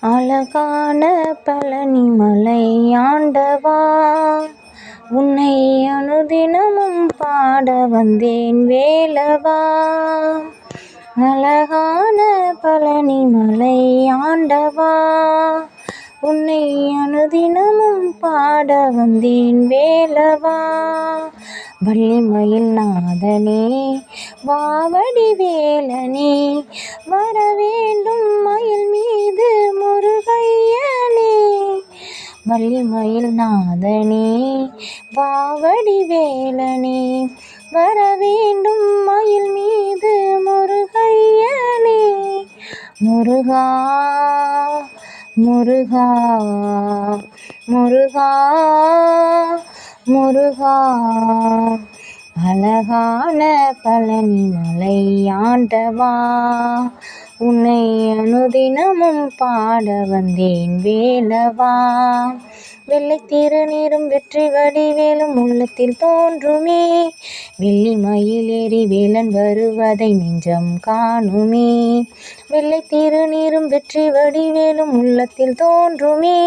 அழகான பழனிமலை ஆண்டவா, உன்னை அனுதினமும் பாட வந்தேன் வேலவா. அழகான பழனிமலை ஆண்டவா, உன்னை அனுதினமும் பாட வந்தேன் வேலவா. வள்ளிமயில் நாதனே வாவடி வேலனே, வரவேண்டும் மயில் மீது முருகையனே. வள்ளிமயில் நாதனே வாவடி வேலனே, வரவேண்டும் மயில் மீது முருகையனே. முருகா முருகா முருகா முருகா. அழகான பழனிமலை ஆண்டவா, உன்னை அனுதினமும் பாட வந்தேன் வேலவா. வெள்ளை திருநீரும் வெற்றி வடிவேலும் உள்ளத்தில் தோன்றுமே, வெள்ளி மயில் ஏறி வேலன் வருவதை நெஞ்சம் காணுமே. வெள்ளை திருநீரும் வெற்றி வடிவேலும் உள்ளத்தில் தோன்றுமே,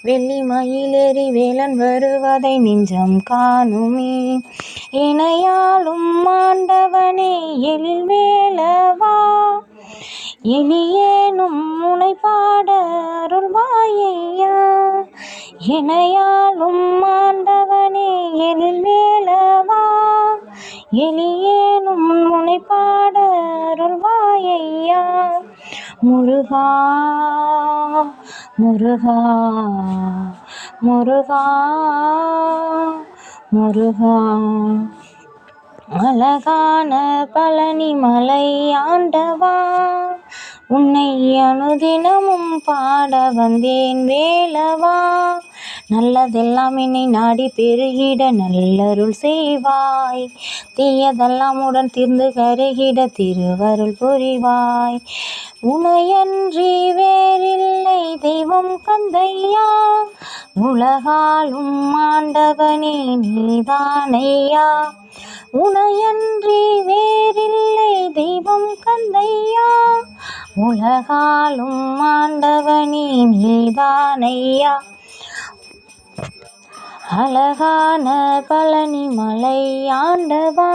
வெள்ளி மயில் ஏறி வேலன் வருவதை நெஞ்சம் காணுமே. இணையாலும் ஆண்டவனே எழில் வேலவா, எளியேனும் முனை பாட அருள்வாயையா. இணையாலும் ஆண்டவனே எழில் வேலவா, எளியேனும் முனை பாட அருள்வாயையா. முருகா முருகா முருகா முருகா. அழகான பழனிமலை ஆண்டவா, உன்னை அனுதினமும் பாட வந்தேன் வேலவா. நல்லதெல்லாம் என்னை நாடி பெருகிட நல்லருள் செய்வாய், தீயதெல்லாம் உடன் தீர்ந்து கருகிட திருவருள் புரிவாய். உனையன்றி வேறில்லை தெய்வம் கந்தையா, உலகாலும் ஆண்டவனே நீதானையா. உனையன்றி வேறில்லை தெய்வம் கந்தையா, உலகாலும் ஆண்டவனே நீதானையா. அழகான பழனிமலை ஆண்டவா,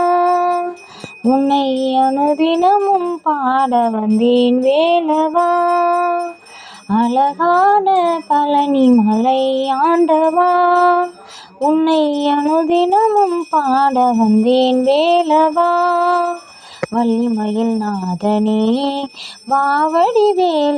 உன்னை அனுதினமும் பாட வந்தேன் வேலவா. அழகான பழனிமலை ஆண்டவா, உன்னை அனுதினமும் பாட வந்தேன் வேலவா. வள்ளிமயில் நாதனே வாவடி வேல